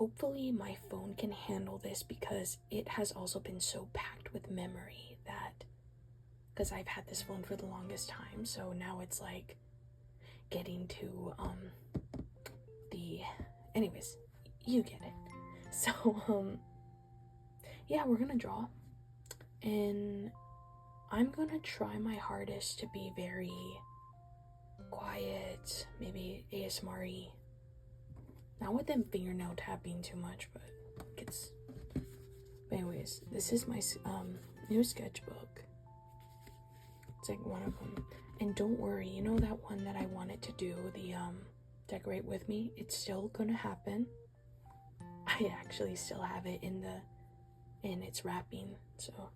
hopefully my phone can handle this, because it has also been so packed with memory that, because I've had this phone for the longest time, so now it's like getting to anyways, you get it. So yeah, we're gonna draw, and I'm gonna try my hardest to be very quiet, maybe ASMR-y. Not with them fingernail tapping too much, but it's... But anyways, this is my new sketchbook. It's like one of them. And don't worry, you know that one that I wanted to do, the decorate with me? It's still gonna happen. I actually still have it in its wrapping, so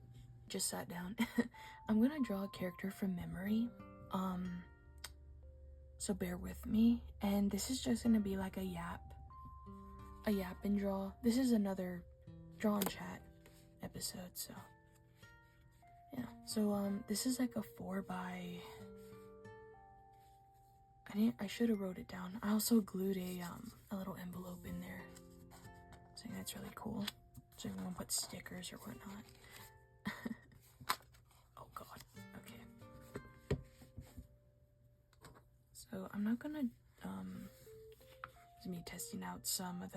just sat down. I'm gonna draw a character from memory. So bear with me. And this is just gonna be like a yap and draw. This is another draw and chat episode, so yeah. So this is like a 4 by... I should have wrote it down. I also glued a little envelope in there, so that's really cool. So you won't put stickers or whatnot. Oh god. Okay. So I'm not gonna it's me testing out some of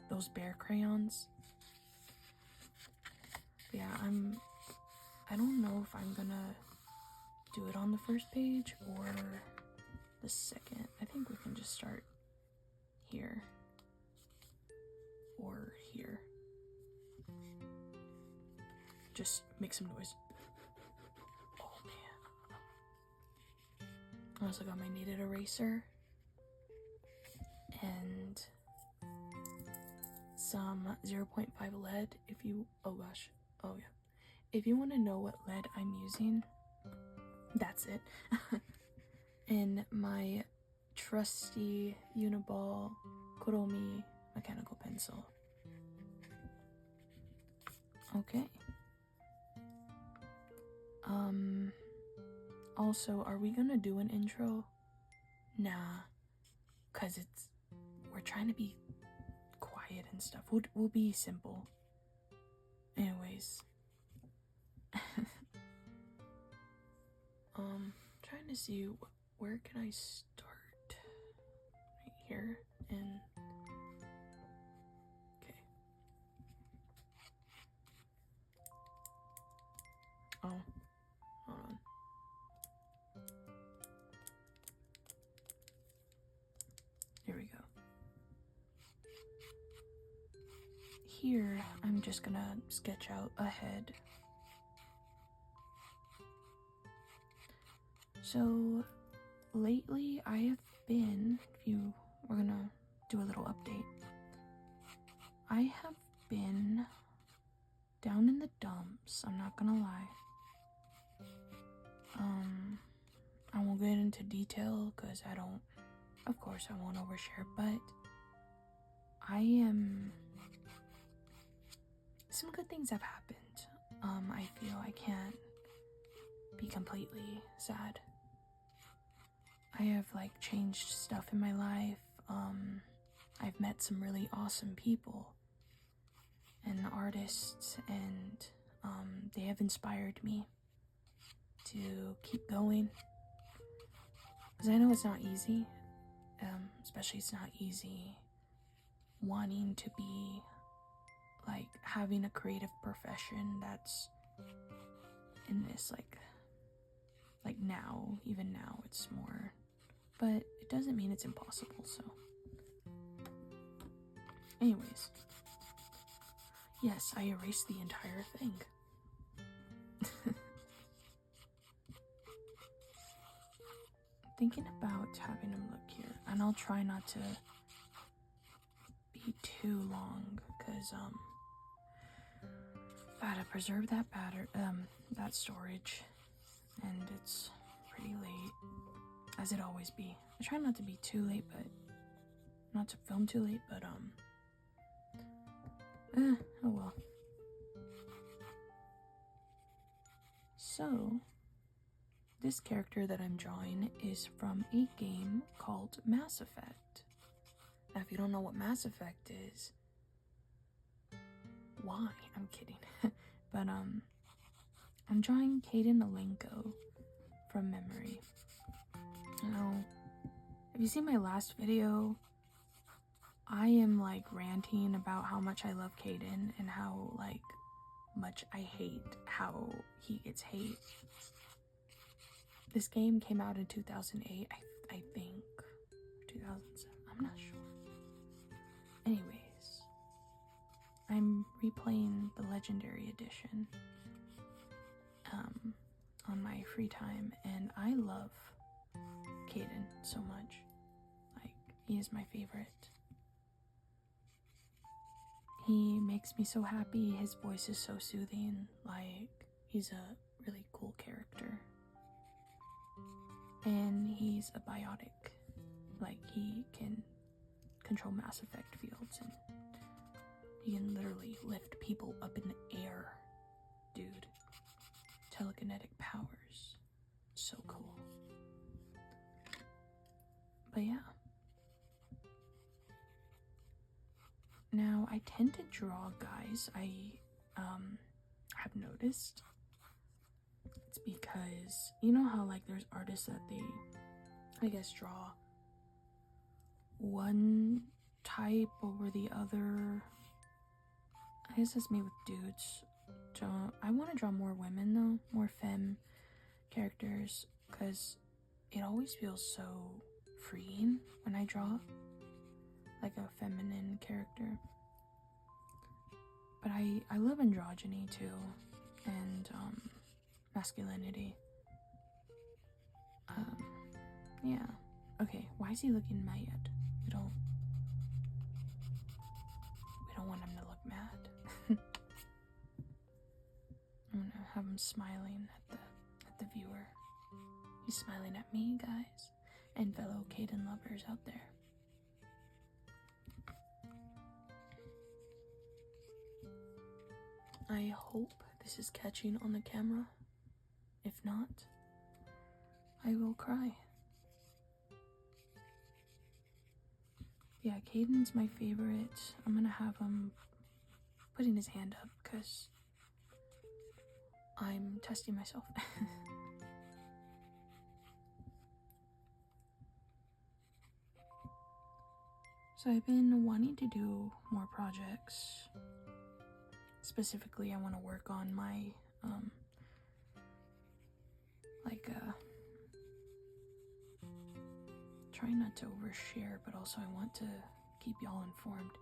those bear crayons. But yeah, I don't know if I'm gonna do it on the first page or the second. I think we can just start here or here. Just make some noise. Oh man. I also got my kneaded eraser and some 0.5 lead. Oh gosh. Oh yeah. If you want to know what lead I'm using, that's it. And my trusty Uniball Kuromi mechanical pencil. Okay. Also, are we gonna do an intro? Nah, cause we're trying to be quiet and stuff. We'll be simple. Anyways. Trying to see where can I start? Right here, and okay. Oh, hold on. Here we go. Here, I'm just gonna sketch out a head. So, lately I have been, we're gonna do a little update. I have been down in the dumps, I'm not gonna lie. I won't get into detail because of course I won't overshare, but some good things have happened. I feel I can't be completely sad. I have like changed stuff in my life. I've met some really awesome people and artists, and they have inspired me to keep going. Because I know it's not easy, especially it's not easy wanting to be like having a creative profession that's in this like now, even now it's more, but it doesn't mean it's impossible. So anyways, yes, I erased the entire thing. Thinking about having him look here, and I'll try not to be too long because gotta preserve that that storage, and it's pretty late, as it always be. I try not to be too late, but not to film too late, but oh well. So this character that I'm drawing is from a game called Mass Effect. Now, if you don't know what Mass Effect is, why? I'm kidding. But, I'm drawing Kaidan Alenko from memory. Now, if you see my last video, I am, like, ranting about how much I love Kaidan and how, like, much I hate how he gets hate. This game came out in 2008, I think. 2007, I'm not sure. Anyways, I'm replaying the Legendary Edition on my free time, and I love Kaidan so much. Like, he is my favorite. He makes me so happy. His voice is so soothing. Like, he's a really cool character. And he's a biotic. Like, he can control Mass Effect fields, and he can literally lift people up in the air. Dude. Telekinetic powers. So cool. But yeah. Now, I tend to draw guys. I have noticed. It's because, you know how, like, there's artists that they, I guess, draw one type over the other. I guess that's me with dudes. I want to draw more women, though. More femme characters. Because it always feels so freeing when I draw, like, a feminine character. But I love androgyny, too. And, masculinity. Yeah. Okay, why is he looking mad? We don't want him to look mad. I'm gonna have him smiling at the viewer. He's smiling at me, guys, and fellow Kaidan lovers out there. I hope this is catching on the camera. If not, I will cry. Yeah, Kaidan's my favorite. I'm gonna have him putting his hand up because I'm testing myself. So I've been wanting to do more projects. Specifically, I want to work on my, try not to overshare, but also I want to keep y'all informed.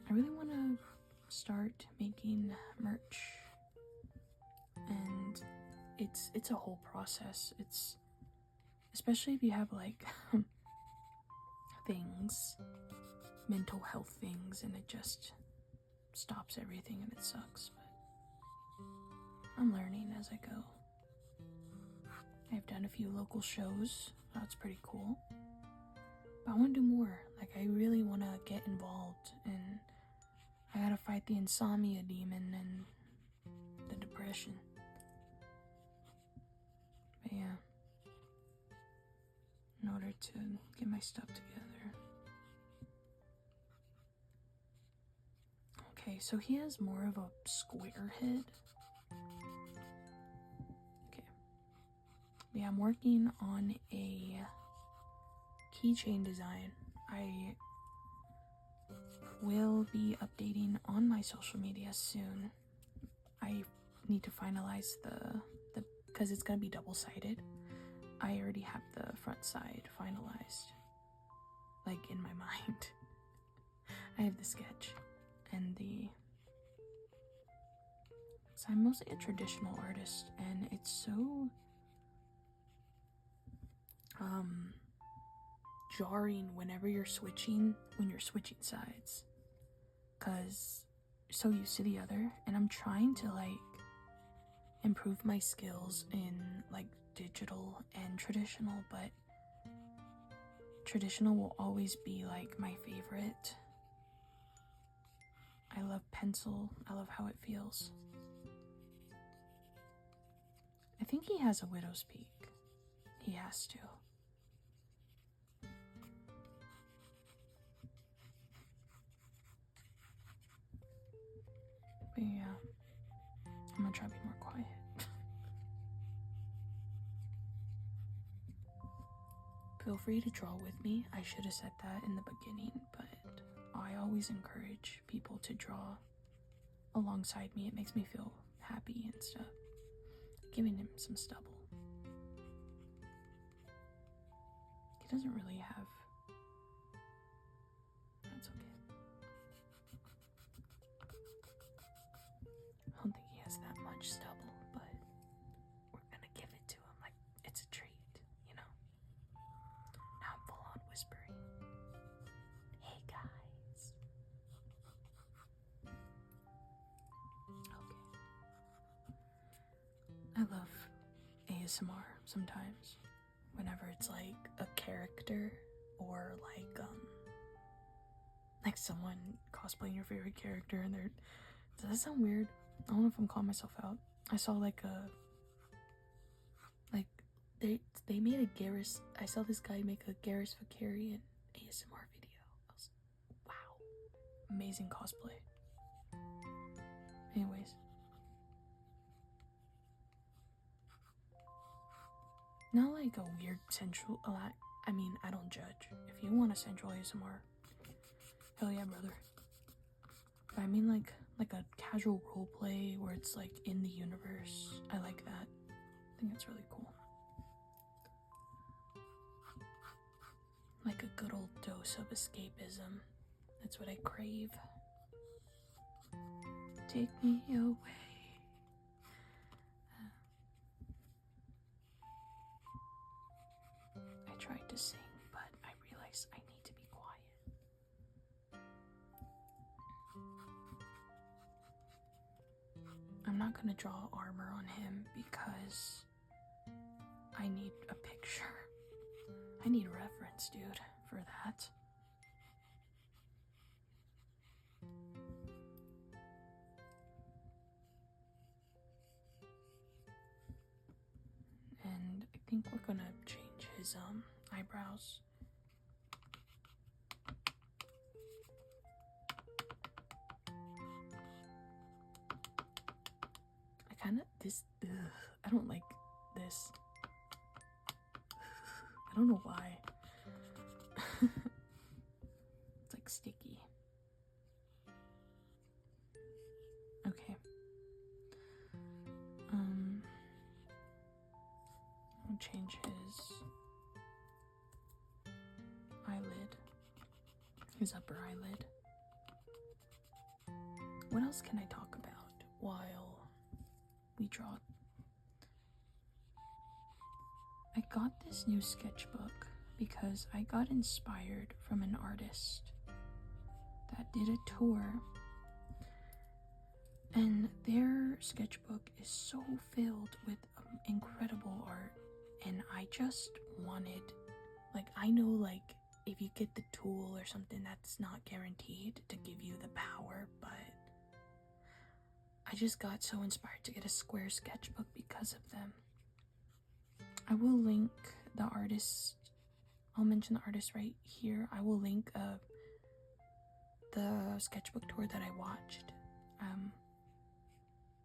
I really want to start making merch, and it's a whole process. It's, especially if you have, like, things, mental health things, and it just stops everything and it sucks, but I'm learning as I go. I've done a few local shows. That's pretty cool. But I want to do more. Like, I really want to get involved, and I gotta fight the insomnia demon and the depression. But yeah, in order to get my stuff together. Okay, so he has more of a square head. Okay. Yeah, I'm working on a keychain design. I will be updating on my social media soon. I need to finalize the because it's gonna be double-sided. I already have the front side finalized, like, in my mind. I have the sketch and so I'm mostly a traditional artist, and it's so jarring whenever you're switching sides, because you're so used to the other, and I'm trying to, like, improve my skills in, like, digital and traditional, but traditional will always be, like, my favorite. I love pencil. I love how it feels. I think he has a widow's peak. He has to. quiet. Feel free to draw with me. I should have said that in the beginning, but I always encourage people to draw alongside me. It makes me feel happy and stuff. Giving him some stubble. He doesn't really have... That's okay. I don't think he has that much stubble, but we're gonna give it to him like it's a treat, you know? Now I'm full on whispering. Hey guys. Okay. I love ASMR sometimes. Whenever it's like a character or like someone cosplaying your favorite character and they're... Does that sound weird? I don't know if I'm calling myself out. I saw like they made a Garrus... I saw this guy make a Garrus Vakarian ASMR video. I was, wow. Amazing cosplay. Anyways. Not like a weird sensual... I mean, I don't judge. If you want a sensual ASMR, hell yeah, brother. But I mean like a casual roleplay where it's like in the universe. I like that. I think it's really cool. Like a good old dose of escapism. That's what I crave. Take me away. I tried to sing, but I realized I need to be quiet. I'm not gonna draw armor on him because I need a picture. I need reference, dude, for that. And I think we're gonna change his eyebrows. I don't like this. I don't know why. It's like sticky. Okay. I'll change his eyelid. His upper eyelid. What else can I talk about while we draw? I got this new sketchbook because I got inspired from an artist that did a tour, and their sketchbook is so filled with incredible art, and I just wanted, like, I know like if you get the tool or something, that's not guaranteed to give you the power, but I just got so inspired to get a square sketchbook because of them. I will link the artist. I'll mention the artist right here. I will link the sketchbook tour that I watched,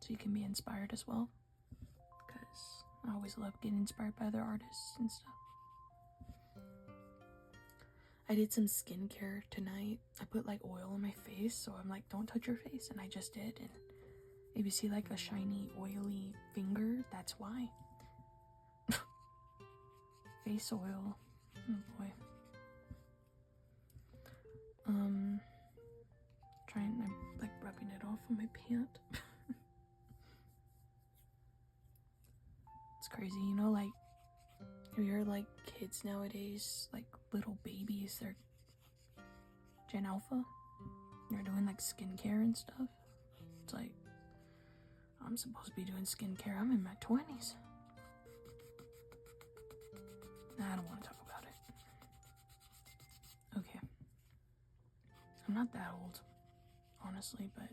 so you can be inspired as well, because I always love getting inspired by other artists and stuff. I did some skincare tonight. I put like oil on my face, so I'm like, don't touch your face, and I just did. And if you see like a shiny oily finger, that's why. Face oil. Oh boy. I'm like rubbing it off on my pant. It's crazy, you know, like, if you're like kids nowadays, like little babies, they're Gen Alpha, they're doing like skincare and stuff. It's like, I'm supposed to be doing skincare. I'm in my 20s. Nah, I don't want to talk about it. Okay. I'm not that old, honestly, but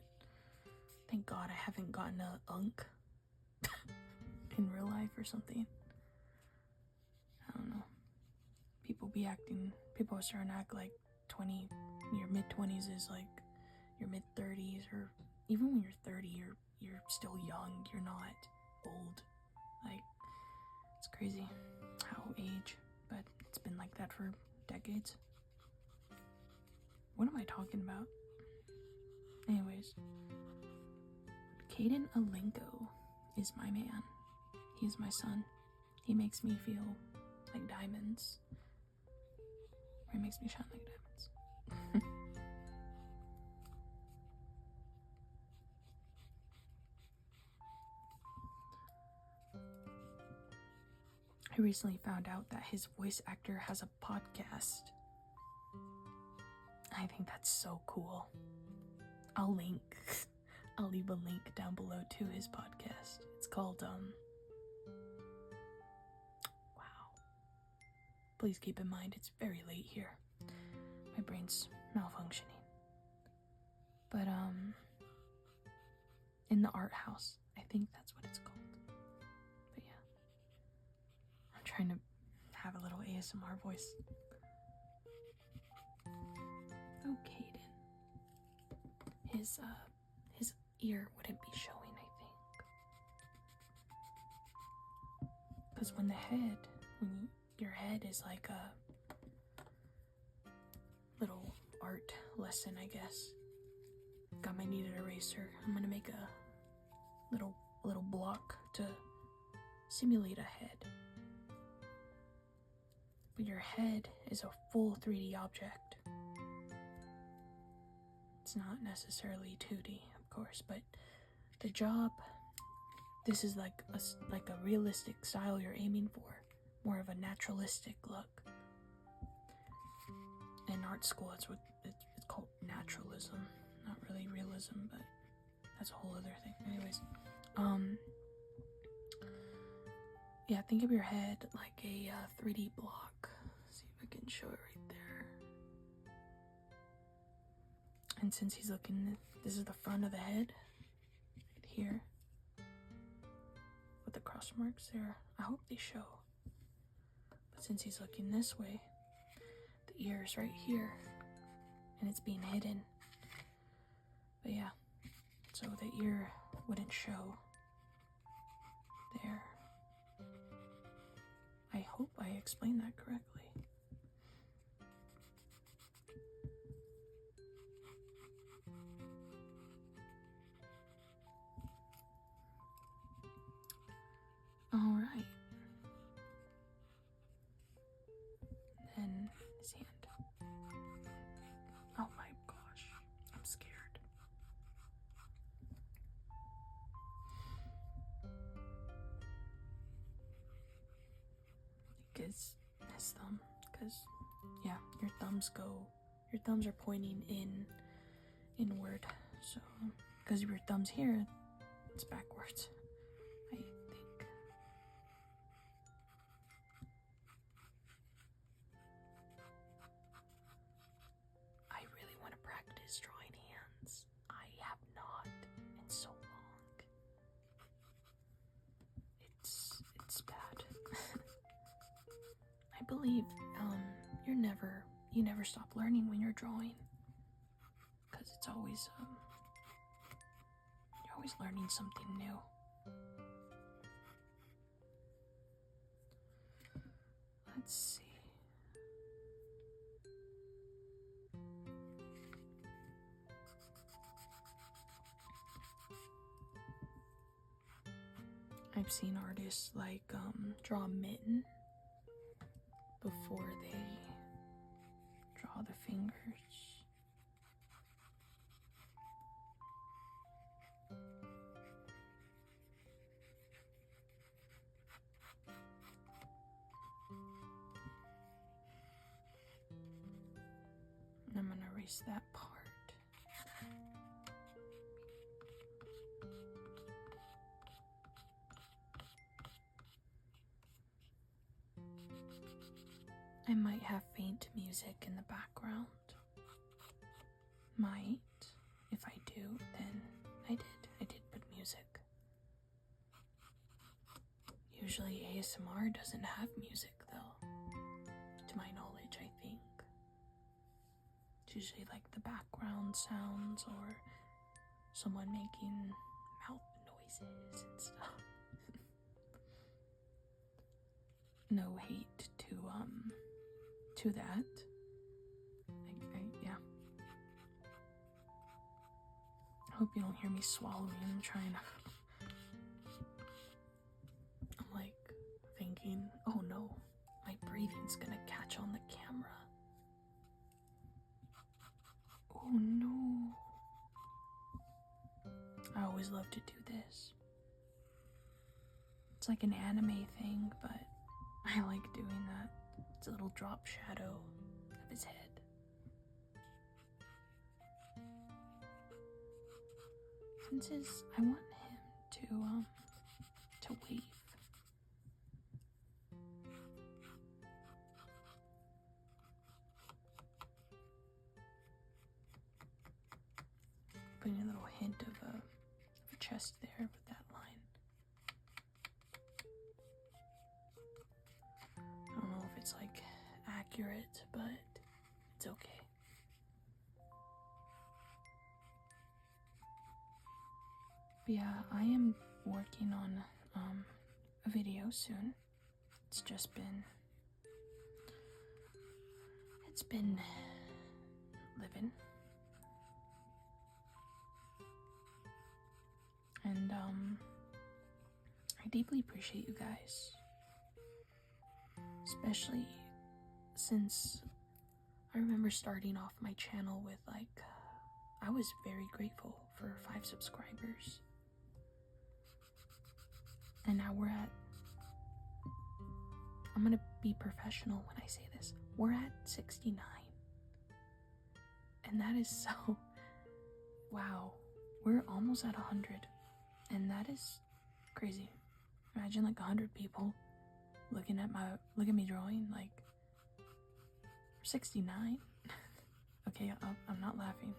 thank God I haven't gotten a unk in real life or something. I don't know. People are starting to act like your mid-20s is like your mid-30s, or even when you're 30, you're still young. You're not. old. Like, it's crazy how age, but it's been like that for decades. What am I talking about? Anyways, Kaidan Alenko is my man. He's my son. He makes me feel like diamonds. Or he makes me shine like diamonds. I recently found out that his voice actor has a podcast. I think that's so cool. I'll leave a link down below to his podcast. It's called, wow. Please keep in mind, it's very late here. My brain's malfunctioning. But, in the Arthouse. I think that's what it's called. But yeah. I'm trying to have a little ASMR voice. Oh, Kaidan. His ear wouldn't be showing, I think. Because when your head is like a little art lesson, I guess. Got my kneaded eraser. I'm gonna make a little block to simulate a head. But your head is a full 3D object. It's not necessarily 2D, of course, but the job, this is like a realistic style you're aiming for, more of a naturalistic look. In art school, it's called naturalism, not really realism, but that's a whole other thing. Anyways, yeah, think of your head like a 3D block. See if I can show it right there. And since he's looking, this is the front of the head, right here, with the cross marks there. I hope they show. But since he's looking this way, the ear is right here, and it's being hidden. But yeah, so the ear wouldn't show there. I hope I explained that correctly. Alright. Then his hand. Oh my gosh, I'm scared. His thumb, because yeah, your thumbs are pointing inward, so because your thumb's here, it's backwards, I think. I really want to practice drawing hands. I have not in so long. It's bad. I believe you never stop learning when you're drawing, because it's always you're always learning something new. Let's see. I've seen artists like draw a mitten before they draw the fingers. And I'm gonna erase that part. I might have faint music in the background. Might. If I do, then I did put music. Usually ASMR doesn't have music though, to my knowledge, I think. It's usually like the background sounds or someone making mouth noises and stuff. no hate to that. Yeah. I hope you don't hear me swallowing. I'm trying to. I'm like thinking, oh no, my breathing's gonna catch on the camera. Oh no. I always love to do this. It's like an anime thing, but I like doing that. It's a little drop shadow of his head. Since I want him to wave. Putting a little hint of a chest there with that line. I don't know if it's like accurate, but it's okay. But yeah, I am working on a video soon. It's been living. And I deeply appreciate you guys. Especially since I remember starting off my channel with I was very grateful for 5 subscribers. And now I'm gonna be professional when I say this. We're at 69. And that is so, wow. We're almost at 100. And that is crazy. Imagine 100 people look at me drawing 69. Okay, I'm not laughing.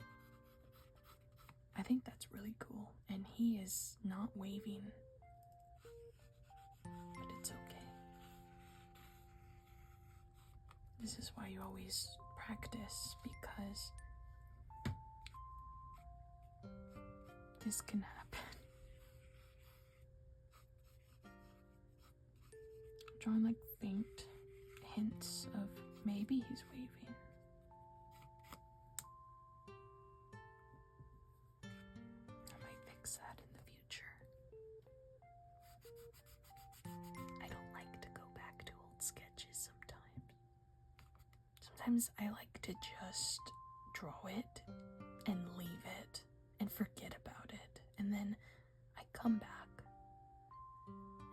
I think that's really cool. And he is not waving. But it's okay. This is why you always practice, because this can happen. Drawing faint hints of maybe he's waving. I might fix that in the future. I don't like to go back to old sketches sometimes. Sometimes I like to just draw it and leave it and forget about it. And then I come back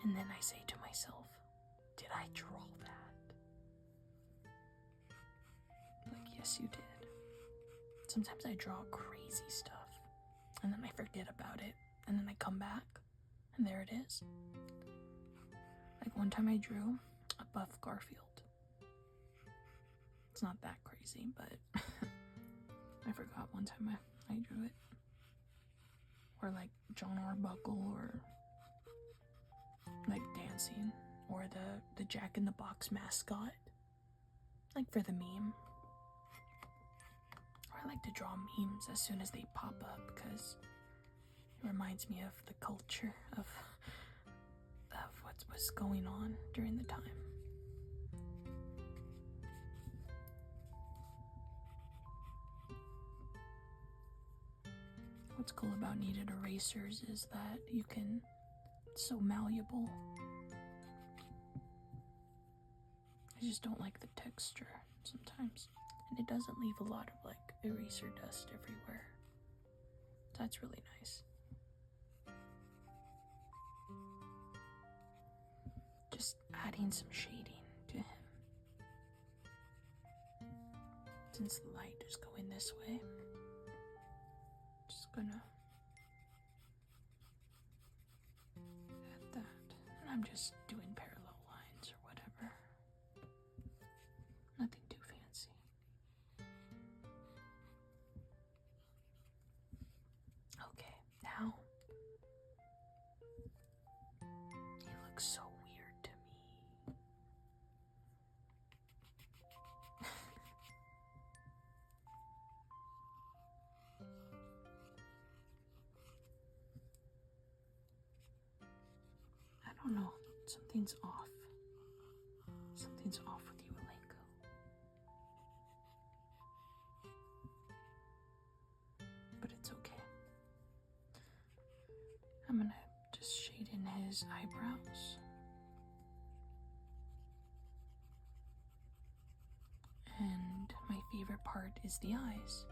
and then I say to myself, did I draw that? Yes, you did. Sometimes I draw crazy stuff and then I forget about it and then I come back and there it is. One time I drew a buff Garfield. It's not that crazy, but I forgot one time I drew it. Or John Arbuckle, or dancing, or the Jack in the Box mascot, for the meme. Or I like to draw memes as soon as they pop up because it reminds me of the culture of what was going on during the time. What's cool about kneaded erasers is that it's so malleable. I just don't like the texture sometimes. And it doesn't leave a lot of eraser dust everywhere. That's really nice. Just adding some shading to him. Since the light is going this way, just gonna add that. And I'm just doing parallel lines or whatever. Nothing too fancy. Okay, now he looks so weird to me. I don't know, something's off. Something's off with you, Alenko. But it's okay. I'm gonna just shade in his eyebrows. And my favorite part is the eyes.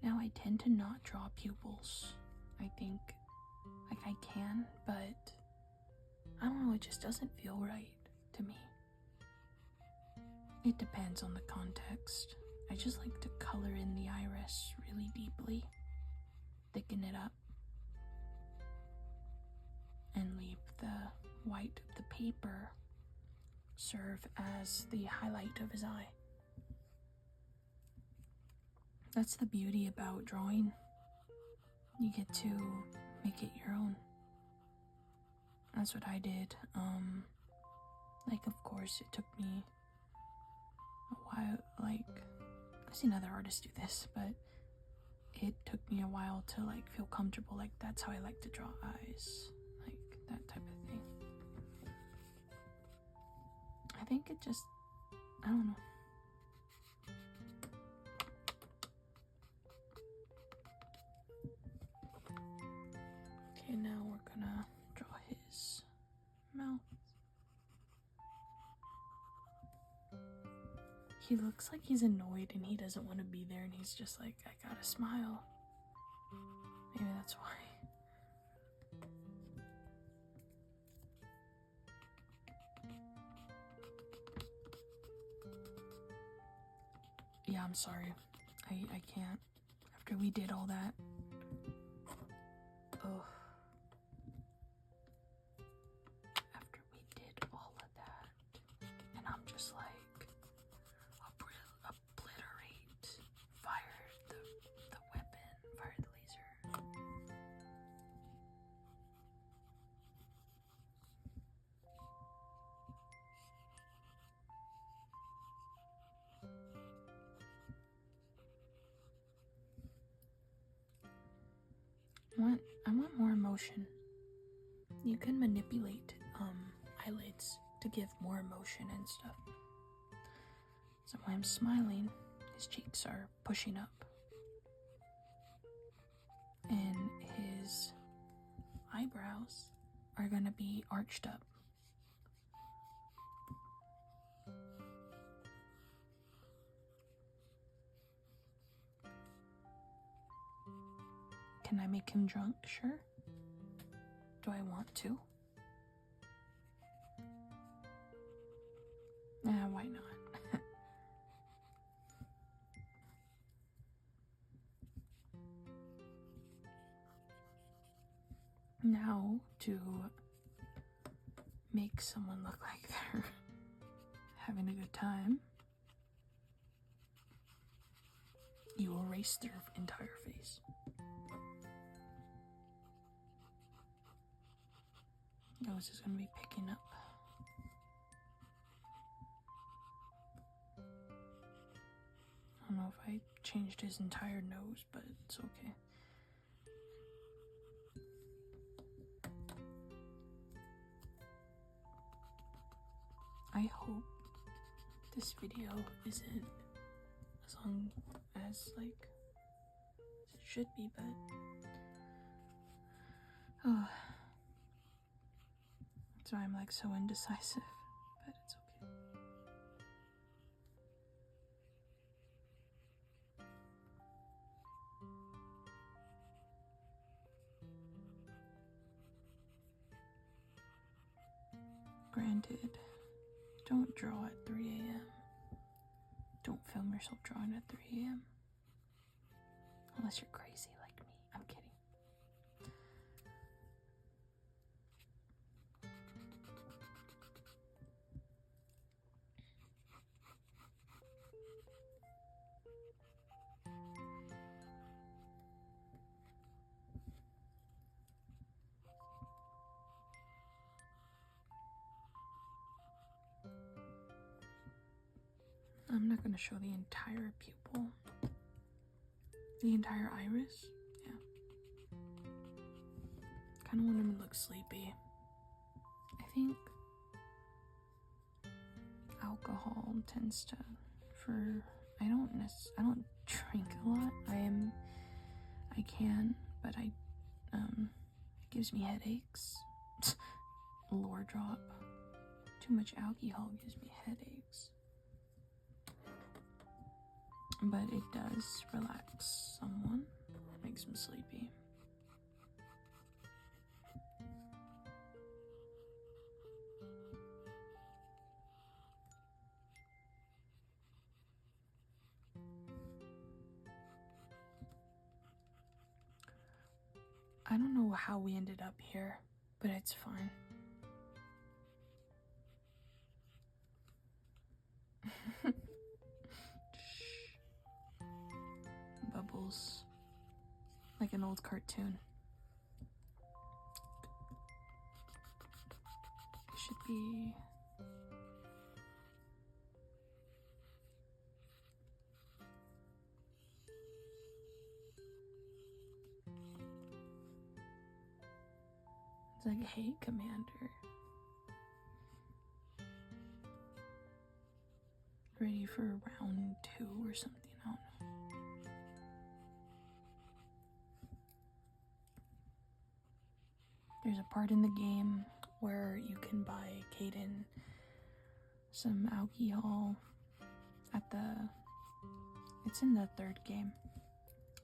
Now, I tend to not draw pupils. I think, like, I can, but I don't know, it just doesn't feel right to me. It depends on the context. I just like to color in the iris really deeply, thicken it up, and leave the white of the paper serve as the highlight of his eye. That's the beauty about drawing. You get to make it your own. That's what I did. Like, of course, it took me a while. Like, I've seen other artists do this, but it took me a while to, like, feel comfortable. Like, that's how I like to draw eyes. Like, that type of thing. I think it just, I don't know. Okay, now we're gonna draw his mouth. He looks like he's annoyed and he doesn't want to be there, and he's just like, I gotta smile. Maybe that's why. Yeah, I'm sorry. I can't. After we did all that. Oh. After we did all of that. And I'm just like, obliterate. Fire the weapon. Fire the laser. I want more emotion. You can manipulate eyelids to give more emotion and stuff. So when I'm smiling, his cheeks are pushing up. And his eyebrows are gonna be arched up. Can I make him drunk? Sure. Do I want to? Why not? Now, to make someone look like they're having a good time, you erase their entire face. Nose is going to be picking up. I don't know if I changed his entire nose, but it's okay. I hope this video isn't as long as, like, it should be, but oh, that's why I'm, like, so indecisive, but it's okay. Granted, don't draw at 3 a.m. Don't film yourself drawing at 3 a.m. Unless you're crazy like me. I'm kidding. I'm not going to show the entire pupil. The entire iris? Yeah. Kind of want him to look sleepy. I think alcohol tends to, I don't drink a lot. I can, but it gives me headaches. Lore drop. Too much alcohol gives me headaches. But it does relax someone. Makes them sleepy. I don't know how we ended up here, but it's fine. Shh. Bubbles. Like an old cartoon. It should be... It's like, hey, Commander. Ready for round 2 or something, I don't know. There's a part in the game where you can buy Kaidan some alcohol it's in the 3rd game.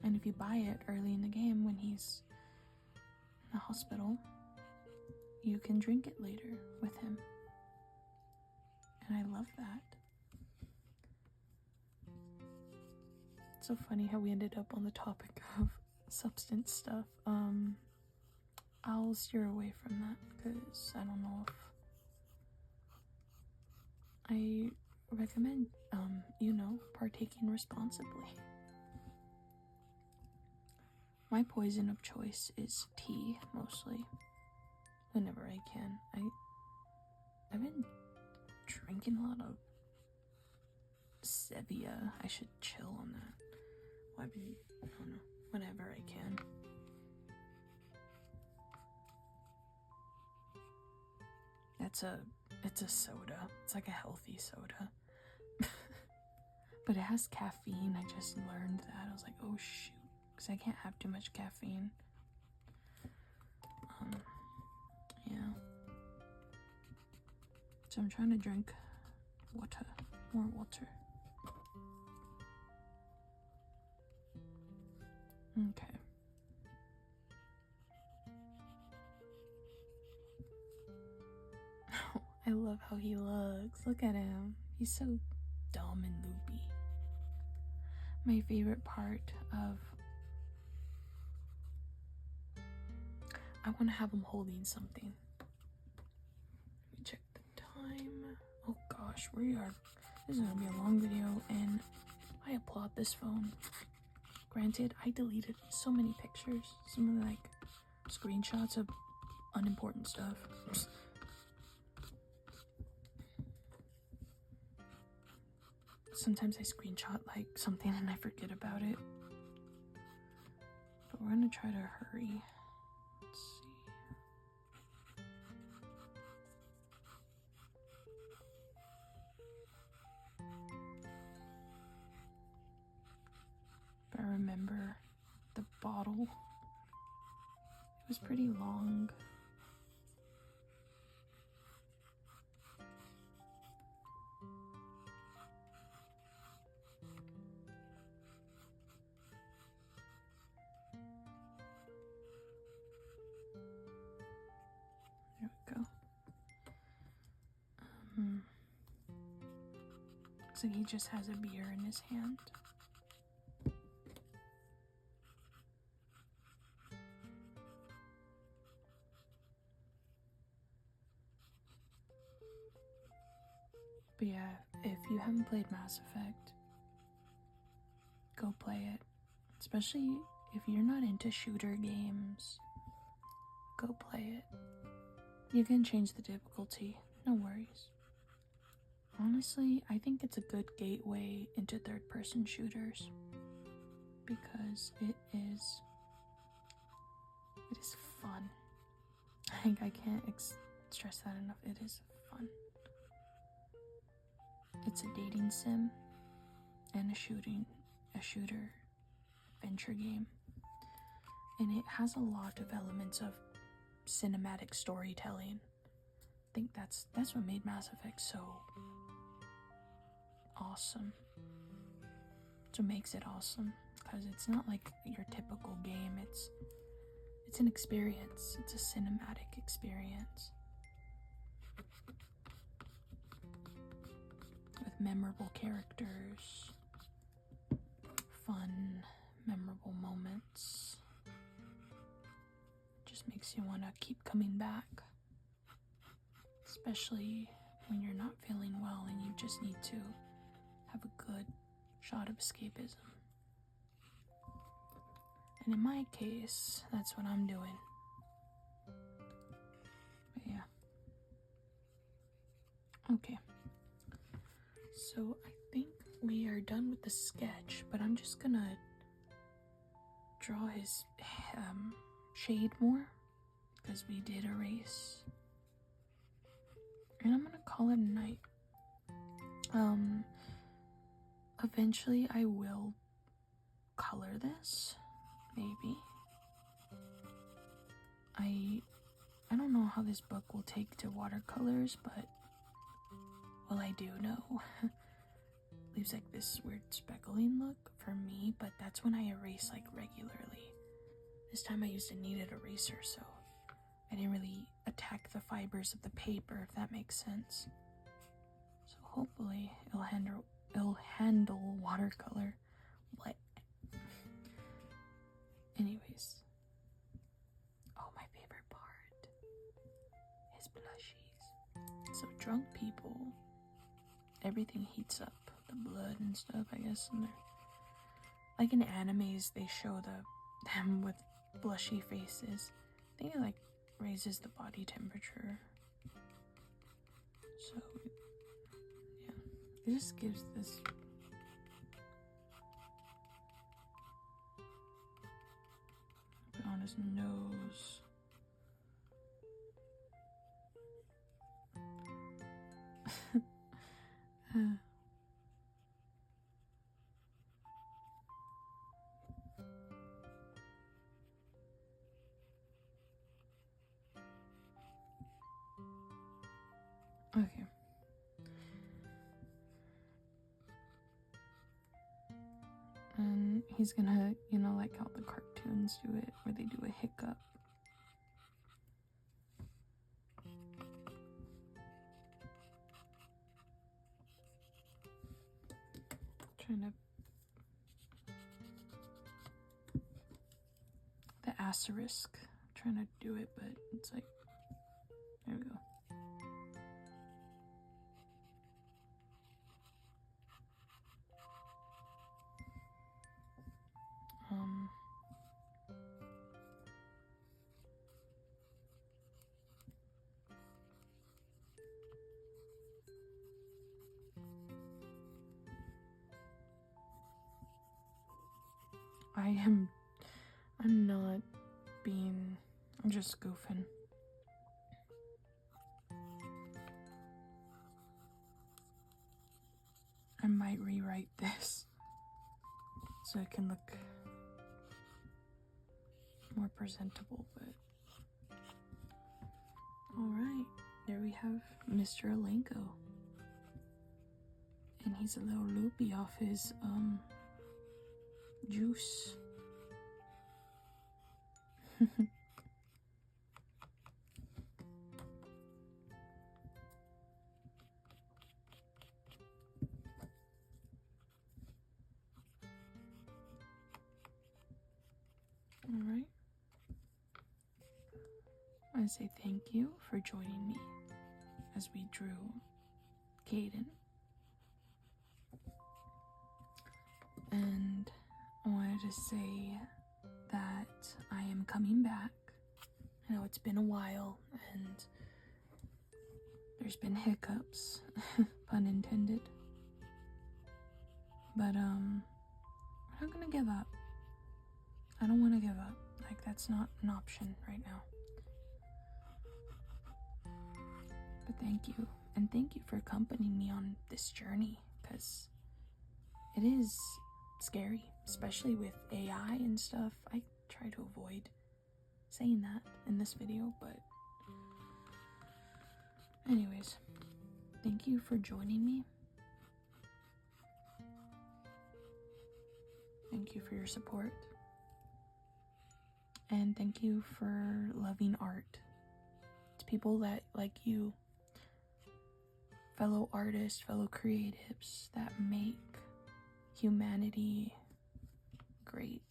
And if you buy it early in the game when he's in the hospital, you can drink it later with him. And I love that. It's so funny how we ended up on the topic of substance stuff. I'll steer away from that because I don't know if I recommend, partaking responsibly. My poison of choice is tea, mostly. Whenever I can. I've been drinking a lot of Sevia. I should chill on that. Well, I don't know. Whenever I can. It's a soda. It's like a healthy soda. But it has caffeine. I just learned that. I was like, oh shoot. Because I can't have too much caffeine. Yeah. So I'm trying to drink water. More water. Okay. Oh, I love how he looks. Look at him. He's so dumb and loopy. My favorite part of... I want to have him holding something. Let me check the time. Oh gosh, this is going to be a long video, and I applaud this phone. Granted, I deleted so many pictures. Some of screenshots of unimportant stuff. Sometimes I screenshot something and I forget about it. But we're gonna try to hurry. Let's see. But I remember the bottle. It was pretty long. There we go. Looks like he just has a beer in his hand. But yeah, if you haven't played Mass Effect, go play it. Especially if you're not into shooter games, go play it. You can change the difficulty, no worries. Honestly, I think it's a good gateway into third-person shooters because it is fun. I can't stress that enough. It is fun. It's a dating sim and a shooter adventure game. And it has a lot of elements of cinematic storytelling. I think that's what made Mass Effect so awesome. That's what makes it awesome, because it's not like your typical game. It's an experience. It's a cinematic experience with memorable characters, fun, memorable moments. It just makes you want to keep coming back, especially when you're not feeling well and you just need to have a good shot of escapism. And in my case, that's what I'm doing. But yeah. Okay. So I think we are done with the sketch, but I'm just gonna draw his shade more, because we did erase. And I'm gonna call it a night. Eventually I will color this, maybe. I don't know how this book will take to watercolors, but well, I do know. Leaves like this weird speckling look for me, but that's when I erase like regularly. This time I used a kneaded eraser, so I didn't really attack the fibers of the paper, if that makes sense. So hopefully it'll handle watercolor. What? Anyways. Oh, my favorite part is blushies. So drunk people, everything heats up. The blood and stuff, I guess, and they're like in animes they show them with blushy faces. I think it like raises the body temperature. So yeah, it just gives this on his nose. Okay. And he's gonna, like how the cartoons do it, where they do a hiccup. Trying to... The asterisk. Trying to do it, but it's like... There we go. I'm just goofing. I might rewrite this so it can look more presentable, but alright, there we have Mr. Alenko. And he's a little loopy off his juice. Alright. I want to say thank you for joining me as we drew Kaidan. And I wanted to say that I am coming back. I know it's been a while and there's been hiccups, pun intended. But we're not gonna give up. I don't want to give up. Like, that's not an option right now. But thank you And thank you for accompanying me on this journey, because it is scary, especially with AI and stuff. I try to avoid saying that in this video, but anyways, thank you for joining me. Thank you for your support. And thank you for loving art. It's people that like you, fellow artists, fellow creatives, that make humanity great.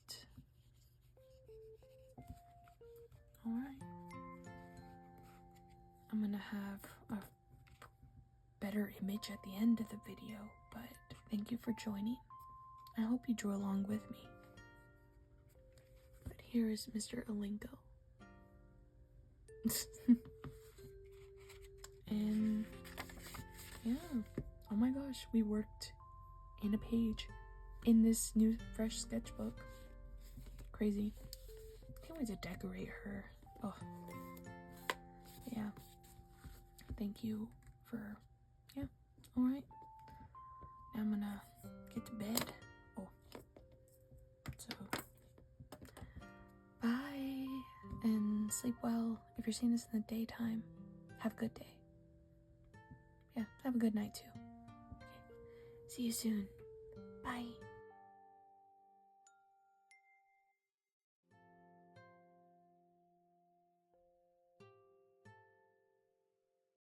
Alright. I'm gonna have a better image at the end of the video, but thank you for joining. I hope you drew along with me. But here is Mr. Alenko. And yeah, oh my gosh, we worked in a page in this new fresh sketchbook. Crazy. Can't wait to decorate her. Oh, yeah. Thank you for, yeah, alright. Now I'm gonna get to bed. Oh, so bye, and sleep well. If you're seeing this in the daytime, have a good day. Yeah, have a good night too. Okay. See you soon. Bye.